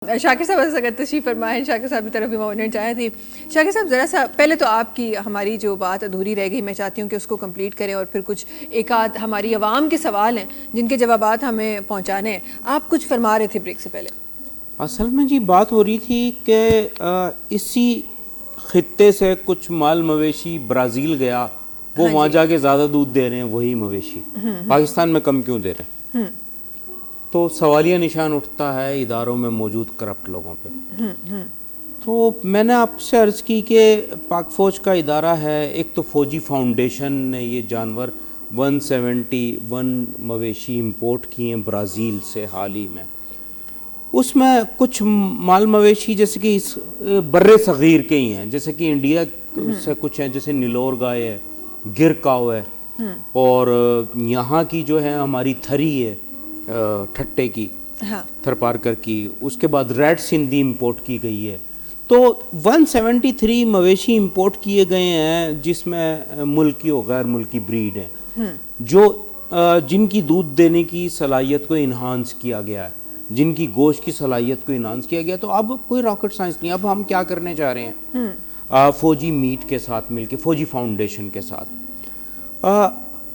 شاکر صاحب اگر تشریف فرمائیں، شاکر صاحب کی طرف بھی میں چاہے تھی. شاکر صاحب ذرا سا پہلے تو آپ کی ہماری جو بات ادھوری رہ گئی، میں چاہتی ہوں کہ اس کو کمپلیٹ کریں اور پھر کچھ ایک آدھ ہماری عوام کے سوال ہیں جن کے جوابات ہمیں پہنچانے ہیں. آپ کچھ فرما رہے تھے بریک سے پہلے. اصل میں جی بات ہو رہی تھی کہ اسی خطے سے کچھ مال مویشی برازیل گیا، وہ وہاں جا کے زیادہ دودھ دے رہے ہیں وہی مویشی پاکستان میں کم کیوں دے رہے ہیں. تو سوالیہ نشان اٹھتا ہے اداروں میں موجود کرپٹ لوگوں پہ. تو میں نے آپ سے عرض کی کہ پاک فوج کا ادارہ ہے، ایک تو فوجی فاؤنڈیشن نے یہ جانور 171 مویشی امپورٹ کیے ہیں برازیل سے حال ہی میں. اس میں کچھ مال مویشی جیسے کہ اس بر صغیر کے ہی ہیں، جیسے کہ انڈیا سے کچھ ہیں، جیسے نیلور گائے ہے، گر کاؤ ہے، اور یہاں کی جو ہے ہماری تھری ہے ٹھٹے کی، تھر پارکر کی. اس کے بعد ریڈ سندھی امپورٹ کی گئی ہے. تو 173 مویشی امپورٹ کیے گئے ہیں، جس میں ملکی اور غیر ملکی بریڈ ہیں، جو جن کی دودھ دینے کی صلاحیت کو انہانس کیا گیا ہے، جن کی گوشت کی صلاحیت کو انہانس کیا گیا. تو اب کوئی راکٹ سائنس نہیں. اب ہم کیا کرنے جا رہے ہیں فوجی میٹ کے ساتھ مل کے، فوجی فاؤنڈیشن کے ساتھ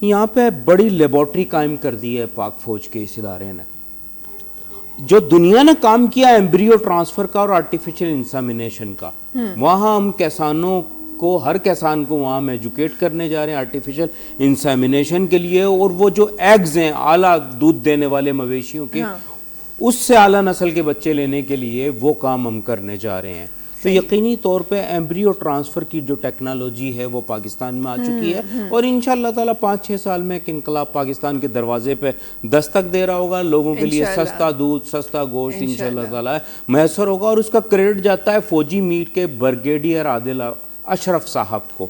یہاں پہ بڑی لیبارٹری قائم کر دی ہے پاک فوج کے اس ادارے نے. جو دنیا نے کام کیا ایمبریو ٹرانسفر کا اور آرٹیفیشل انسیمینیشن کا، وہاں ہم کسانوں کو، ہر کسان کو وہاں ہم ایجوکیٹ کرنے جا رہے ہیں آرٹیفیشل انسیمینیشن کے لیے. اور وہ جو ایگز ہیں اعلیٰ دودھ دینے والے مویشیوں کے، اس سے اعلیٰ نسل کے بچے لینے کے لیے وہ کام ہم کرنے جا رہے ہیں. تو یقینی طور پہ ایمبریو ٹرانسفر کی جو ٹیکنالوجی ہے وہ پاکستان میں آ چکی ہے، اور انشاءاللہ تعالیٰ 5-6 سال میں ایک انقلاب پاکستان کے دروازے پہ دستک دے رہا ہوگا. لوگوں کے لیے سستا دودھ، سستا گوشت انشاءاللہ تعالیٰ میسر ہوگا. اور اس کا کریڈٹ جاتا ہے فوجی میٹ کے بریگیڈیئر عادل اشرف صاحب کو.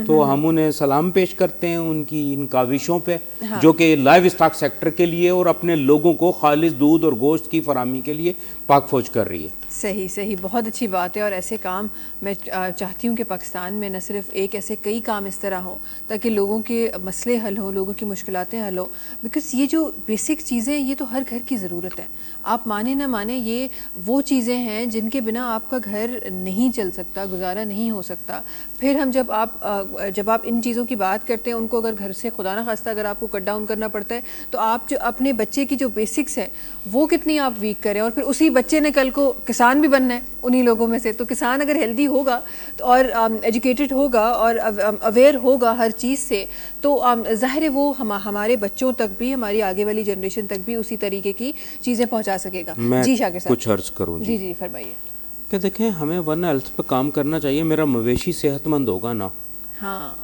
تو ہم انہیں سلام پیش کرتے ہیں ان کاوشوں پہ، جو کہ لائیو اسٹاک سیکٹر کے لیے اور اپنے لوگوں کو خالص دودھ اور گوشت کی فراہمی کے لیے پاک فوج کر رہی ہے. صحیح، بہت اچھی بات ہے. اور ایسے کام میں چاہتی ہوں کہ پاکستان میں نہ صرف ایک، ایسے کئی کام اس طرح ہوں تاکہ لوگوں کے مسئلے حل ہوں، لوگوں کی مشکلاتیں حل ہوں. بیکاز یہ جو بیسک چیزیں یہ تو ہر گھر کی ضرورت ہے. آپ مانیں نہ مانیں، یہ وہ چیزیں ہیں جن کے بنا آپ کا گھر نہیں چل سکتا، گزارا نہیں ہو سکتا. پھر ہم جب آپ ان چیزوں کی بات کرتے ہیں، ان کو اگر گھر سے خدا نہ خواستہ اگر آپ کو کٹ ڈاؤن کرنا پڑتا ہے، تو آپ جو اپنے بچے کی جو بیسکس ہیں وہ کتنی آپ ویک کریں. اور پھر اسی بچے نے کل کو کسان بھی بننا ہے انہی لوگوں میں سے. تو کسان اگر ہیلدی ہوگا اور ایجوکیٹڈ ہوگا اور اویئر ہوگا ہر چیز سے، تو ظاہر ہے وہ ہمارے بچوں تک بھی، ہماری آگے والی جنریشن تک بھی اسی طریقے کی چیزیں پہنچا سکے گا. جی شاکر صاحب کچھ عرض کروں. جی فرمائیے. کہ دیکھیں، ہمیں ون ہیلتھ پہ کام کرنا چاہیے. میرا مویشی صحت مند ہوگا نا،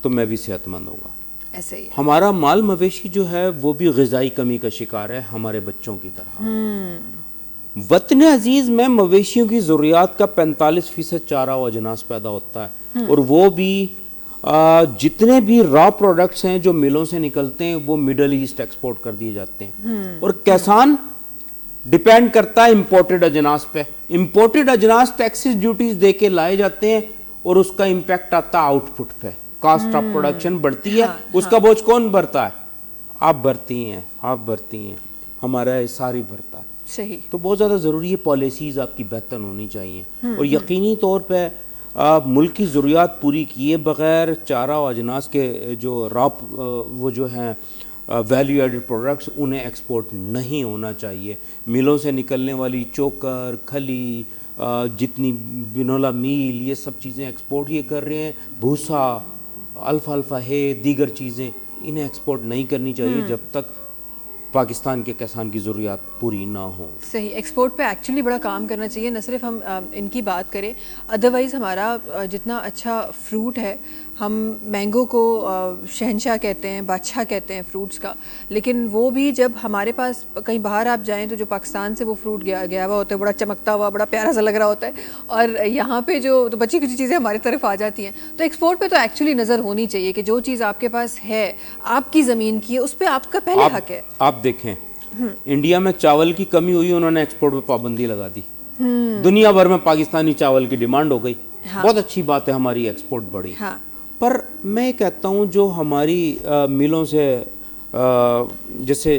تو میں بھی صحت مند ہوگا. ایسے ہی ہمارا مال مویشی جو ہے وہ بھی غذائی کمی کا شکار ہے ہمارے بچوں کی طرح. وطن عزیز میں مویشیوں کی ضروریات کا 45% چارہ و اجناس پیدا ہوتا ہے، اور وہ بھی جتنے بھی را پروڈکٹس ہیں جو ملوں سے نکلتے ہیں وہ مڈل ایسٹ ایکسپورٹ کر دیے جاتے ہیں. اور کسان ڈیپینڈ کرتا ہے امپورٹڈ اجناس پہ. امپورٹڈ اجناس ٹیکسز ڈیوٹیز دے کے لائے جاتے ہیں، اور اس کا امپیکٹ آتا ہے آؤٹ پٹ پہ. کاسٹ آف پروڈکشن بڑھتی ہے. اس کا بوجھ کون بھرتا ہے؟ آپ بھرتی ہیں، ہمارا ساری بھرتا ہے. صحیح. تو بہت زیادہ ضروری ہے، پالیسیز آپ کی بہتر ہونی چاہیے. اور یقینی طور پہ ملک کی ضروریات پوری کیے بغیر چارہ و اجناس کے جو وہ جو ہیں ویلیو ایڈڈ پروڈکٹس، انہیں ایکسپورٹ نہیں ہونا چاہیے. ملوں سے نکلنے والی چوکر، کھلی، جتنی بنولا میل، یہ سب چیزیں ایکسپورٹ یہ کر رہے ہیں. بھوسا، الفالفا ہے، دیگر چیزیں، انہیں ایکسپورٹ نہیں کرنی چاہیے جب تک پاکستان کے کسان کی ضروریات پوری نہ ہوں. صحیح. ایکسپورٹ پہ ایکچولی بڑا کام کرنا چاہیے. نہ صرف ہم ان کی بات کریں، ادروائز ہمارا جتنا اچھا فروٹ ہے، ہم مینگو کو شہنشاہ کہتے ہیں، بادشاہ کہتے ہیں فروٹس کا. لیکن وہ بھی جب ہمارے پاس کہیں باہر آپ جائیں تو جو پاکستان سے وہ فروٹ گیا ہوا ہوتا ہے، بڑا چمکتا ہوا، بڑا پیارا سا لگ رہا ہوتا ہے، اور یہاں پہ جو تو بچی کچھ چیزیں ہماری طرف آ جاتی ہیں. تو ایکسپورٹ پہ تو ایکچولی نظر ہونی چاہیے کہ جو چیز آپ کے پاس ہے، آپ کی زمین کی ہے، اس پہ آپ کا پہلے حق ہے. آپ دیکھیں، انڈیا میں چاول کی کمی ہوئی، انہوں نے ایکسپورٹ پہ پابندی لگا دی. دنیا بھر میں پاکستانی چاول کی ڈیمانڈ ہو گئی. بہت اچھی بات ہے، ہماری ایکسپورٹ بڑھی. پر میں کہتا ہوں جو ہماری ملوں سے جیسے